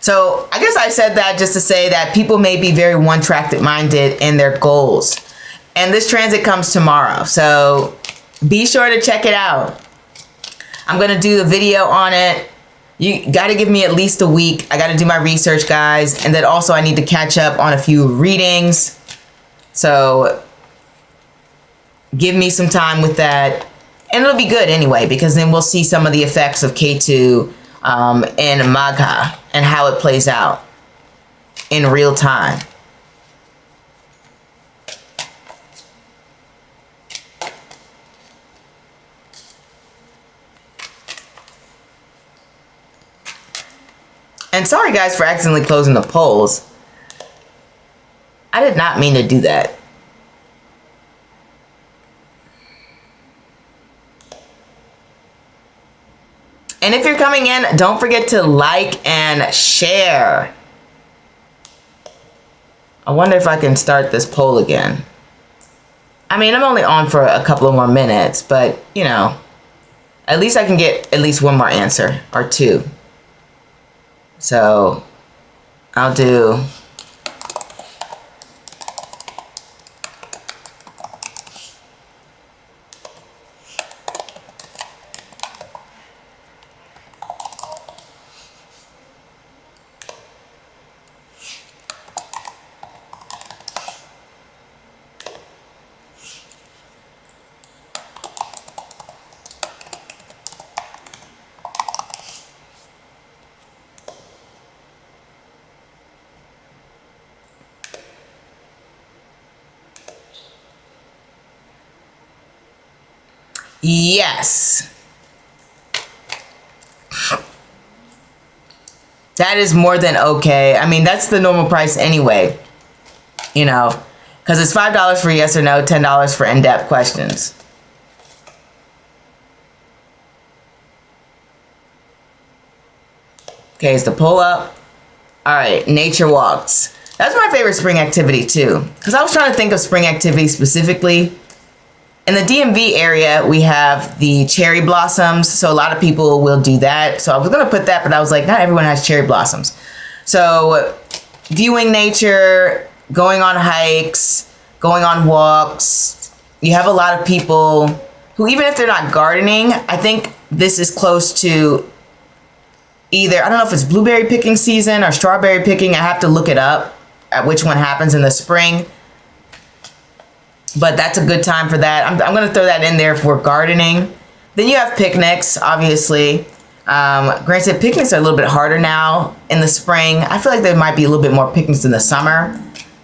So I guess I said that just to say that people may be very one-track minded in their goals. And this transit comes tomorrow. So be sure to check it out. I'm going to do the video on it. You got to give me at least a week. I got to do my research, guys. And then also I need to catch up on a few readings. So give me some time with that. And it'll be good anyway, because then we'll see some of the effects of K2 in Magha and how it plays out in real time. And sorry guys for accidentally closing the polls. I did not mean to do that. And if you're coming in, don't forget to like and share. I wonder if I can start this poll again. I mean, I'm only on for a couple of more minutes, but you know, at least I can get at least one more answer or two. So I'll do yes. That is more than okay. I mean, that's the normal price anyway, you know, because it's $5 for yes or no, $10 for in-depth questions. Okay, is the poll up? All right, nature walks. That's my favorite spring activity too, because I was trying to think of spring activity specifically. In the DMV area, we have the cherry blossoms. So a lot of people will do that. So I was going to put that, but I was like, not everyone has cherry blossoms. So viewing nature, going on hikes, going on walks. You have a lot of people who, even if they're not gardening, I think this is close to either, I don't know if it's blueberry picking season or strawberry picking. I have to look it up at which one happens in the spring. But that's a good time for that. I'm going to throw that in there for gardening. Then you have picnics, obviously. Granted, picnics are a little bit harder now in the spring. I feel like there might be a little bit more picnics in the summer.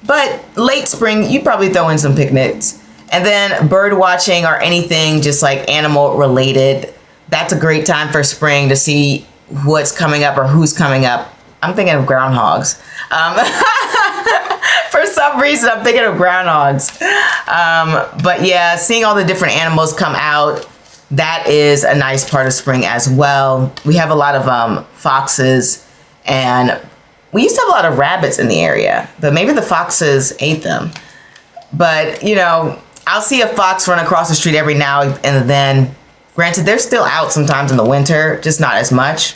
But late spring, you probably throw in some picnics. And then bird watching or anything just like animal related. That's a great time for spring to see what's coming up or who's coming up. I'm thinking of groundhogs. For some reason, I'm thinking of groundhogs. But yeah, seeing all the different animals come out, that is a nice part of spring as well. We have a lot of foxes, and we used to have a lot of rabbits in the area, but maybe the foxes ate them. But, you know, I'll see a fox run across the street every now and then. Granted, they're still out sometimes in the winter, just not as much.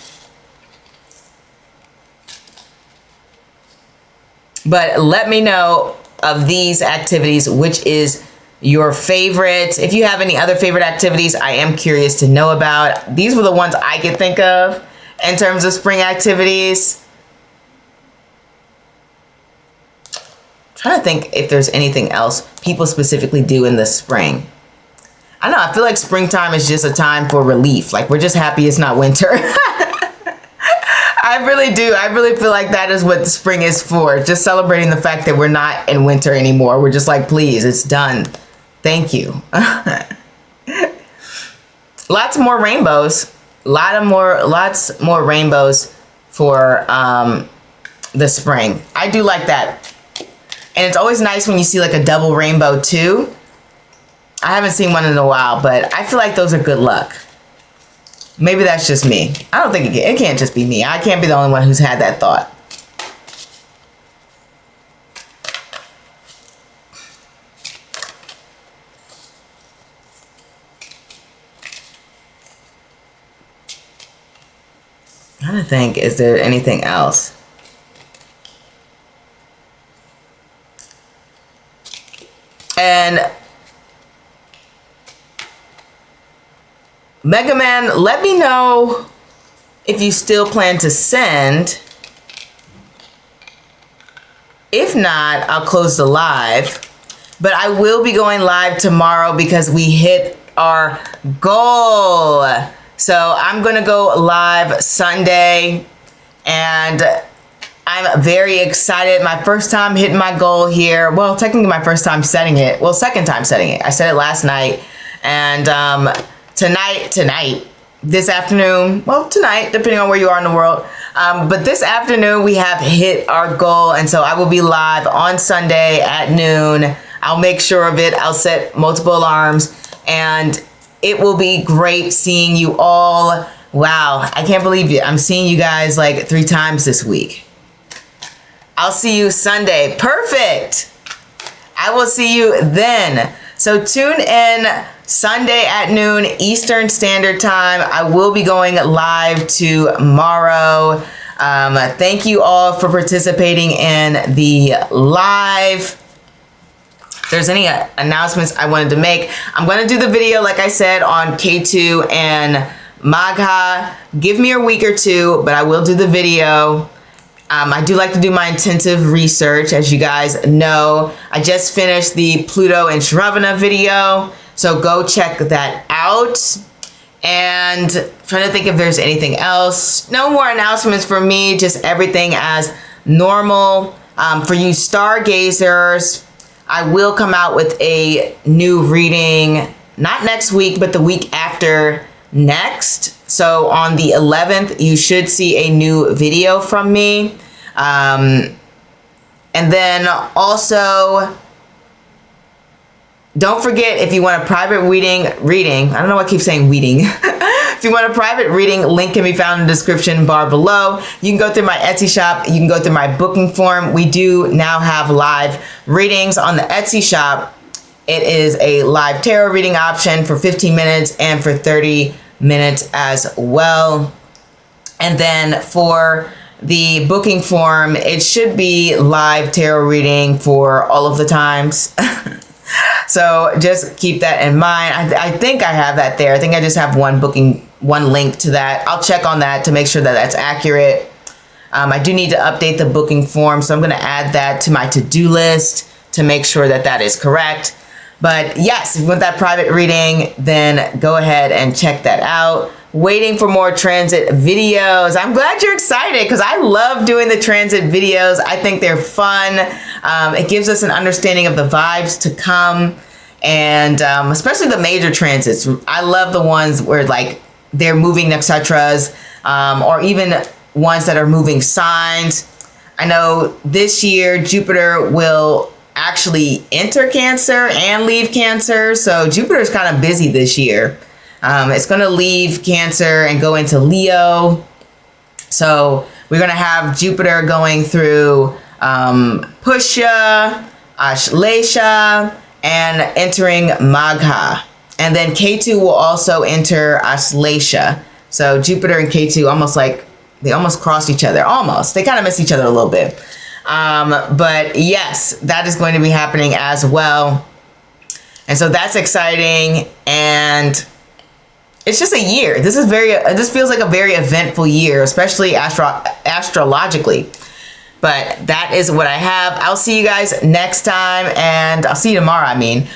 But let me know of these activities, which is your favorite. If you have any other favorite activities, I am curious to know about. These were the ones I could think of in terms of spring activities. I'm trying to think if there's anything else people specifically do in the spring. I don't know, I feel like springtime is just a time for relief. Like, we're just happy it's not winter. I really do. I really feel like that is what the spring is for. Just celebrating the fact that we're not in winter anymore. We're just like, please, it's done. Thank you. Lots more rainbows. Lots more rainbows for the spring. I do like that. And it's always nice when you see like a double rainbow too. I haven't seen one in a while, but I feel like those are good luck. Maybe that's just me. I don't think it can't just be me. I can't be the only one who's had that thought. I'm trying to think, is there anything else? And Mega Man, let me know if you still plan to send. If not, I'll close the live. But I will be going live tomorrow because we hit our goal. So I'm going to go live Sunday. And I'm very excited. My first time hitting my goal here. Well, technically my first time setting it. Well, second time setting it. I set it last night. And tonight, this afternoon, well, tonight, depending on where you are in the world. But this afternoon, we have hit our goal. And so I will be live on Sunday at noon. I'll make sure of it. I'll set multiple alarms. And it will be great seeing you all. Wow, I can't believe it. I'm seeing you guys like 3 times this week. I'll see you Sunday. Perfect. I will see you then. So tune in Sunday at noon Eastern Standard Time. I will be going live tomorrow. Thank you all for participating in the live. If there's any announcements I wanted to make, I'm going to do the video, like I said, on K2 and Magha. Give me a week or two, but I will do the video. I do like to do my intensive research, as you guys know. I just finished the Pluto and Shravana video, so go check that out. And trying to think if there's anything else. No more announcements for me, just everything as normal. For you stargazers, I will come out with a new reading, not next week, but the week after next. So on the 11th, you should see a new video from me. And then also, don't forget, if you want a private reading, I don't know why I keep saying reading. If you want a private reading, link can be found in the description bar below. You can go through my Etsy shop. You can go through my booking form. We do now have live readings on the Etsy shop. It is a live tarot reading option for 15 minutes and for 30 minutes as well. And then for the booking form, it should be live tarot reading for all of the times. So just keep that in mind. I think I have that there. I think I just have one link to that. I'll check on that to make sure that that's accurate. I do need to update the booking form, so I'm going to add that to my to-do list to make sure that that is correct. But yes, if you want that private reading, then go ahead and check that out. waiting for more transit videos. I'm glad you're excited because I love doing the transit videos. I think they're fun. It gives us an understanding of the vibes to come, and especially the major transits. I love the ones where like they're moving nakshatras, or even ones that are moving signs. I know this year Jupiter will actually enter Cancer and leave Cancer. So Jupiter is kind of busy this year. It's going to leave Cancer and go into Leo. So we're going to have Jupiter going through Pusha, Ashlesha, and entering Magha. And then Ketu will also enter Ashlesha. So Jupiter and Ketu they almost cross each other. Almost. They kind of miss each other a little bit. But yes, that is going to be happening as well. And so that's exciting. And it's just a year. This feels like a very eventful year, especially astrologically. But that is what I have. I'll see you guys next time, and I'll see you tomorrow, Bye.